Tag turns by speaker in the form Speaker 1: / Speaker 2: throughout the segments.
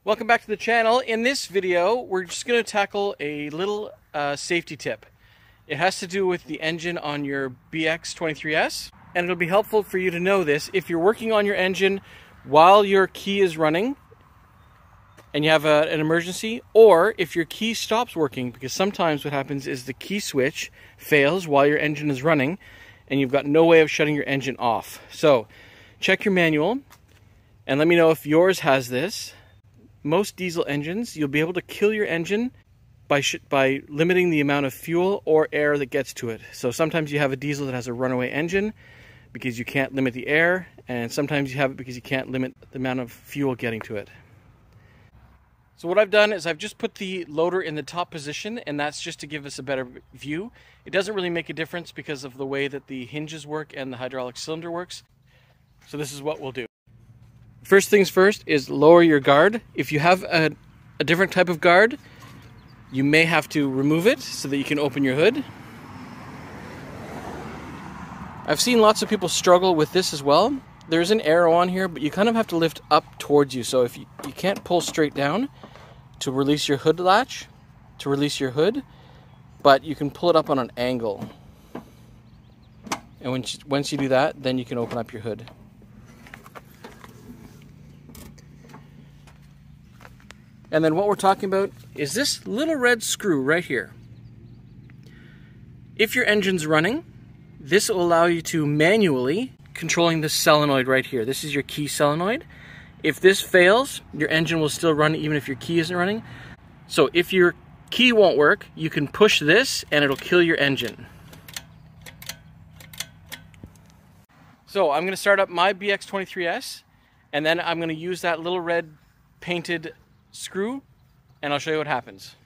Speaker 1: Welcome back to the channel. In this video, we're just going to tackle a little safety tip. It has to do with the engine on your BX36s, and it'll be helpful for you to know this if you're working on your engine while your key is running and you have an emergency, or if your key stops working, because sometimes what happens is the key switch fails while your engine is running and you've got no way of shutting your engine off. So check your manual and let me know if yours has this. Most diesel engines, you'll be able to kill your engine by limiting the amount of fuel or air that gets to it. So sometimes you have a diesel that has a runaway engine because you can't limit the air, and sometimes you have it because you can't limit the amount of fuel getting to it. So what I've done is I've just put the loader in the top position, and that's just to give us a better view. It doesn't really make a difference because of the way that the hinges work and the hydraulic cylinder works. So this is what we'll do. First things first is lower your guard. If you have a different type of guard, you may have to remove it so that you can open your hood. I've seen lots of people struggle with this as well. There's an arrow on here, but you kind of have to lift up towards you. So if you can't pull straight down to release your hood latch, to release your hood, but you can pull it up on an angle. And once you do that, then you can open up your hood. And then what we're talking about is this little red screw right here. If your engine's running, this will allow you to manually controlling the solenoid right here. This is your key solenoid. If this fails, your engine will still run even if your key isn't running. So if your key won't work, you can push this and it'll kill your engine. So I'm going to start up my BX36s, and then I'm going to use that little red painted screw, and I'll show you what happens.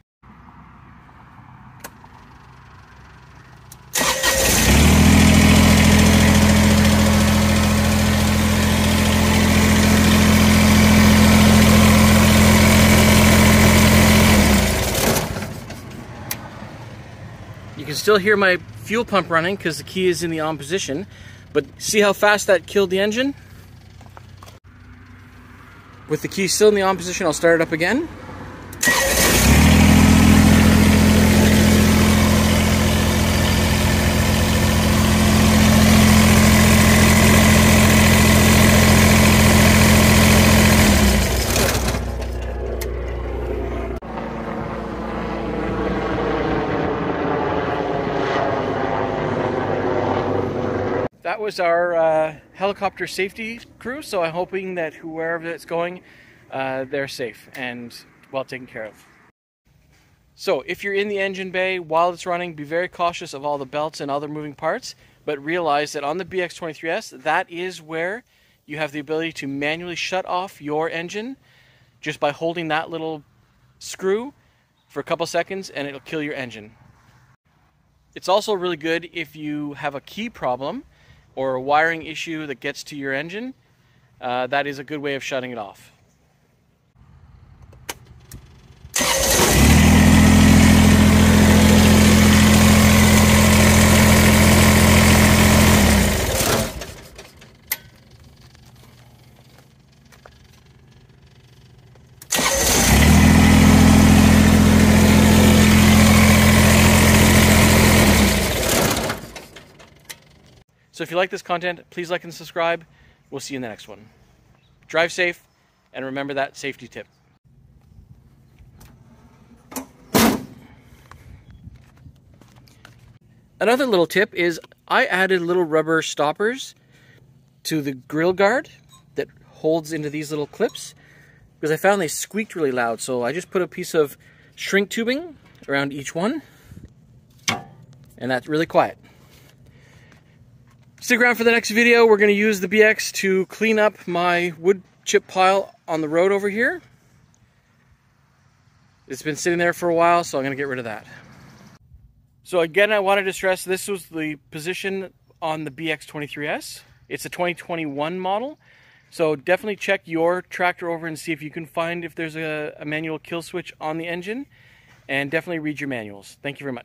Speaker 1: You can still hear my fuel pump running because the key is in the on position, but see how fast that killed the engine? With the key still in the on position, I'll start it up again. That was our helicopter safety crew, so I'm hoping that whoever it's going, they're safe and well taken care of. So if you're in the engine bay while it's running, be very cautious of all the belts and other moving parts, but realize that on the BX36s, that is where you have the ability to manually shut off your engine just by holding that little screw for a couple seconds, and it'll kill your engine. It's also really good if you have a key problem or a wiring issue that gets to your engine. That is a good way of shutting it off. So if you like this content, please like and subscribe. We'll see you in the next one. Drive safe, and remember that safety tip. Another little tip is I added little rubber stoppers to the grill guard that holds into these little clips because I found they squeaked really loud. So I just put a piece of shrink tubing around each one, and that's really quiet. Stick around for the next video. We're going to use the BX to clean up my wood chip pile on the road over here. It's been sitting there for a while, so I'm going to get rid of that. So again, I wanted to stress this was the position on the BX36s. It's a 2021 model, so definitely check your tractor over and see if you can find if there's a manual kill switch on the engine, and definitely read your manuals. Thank you very much.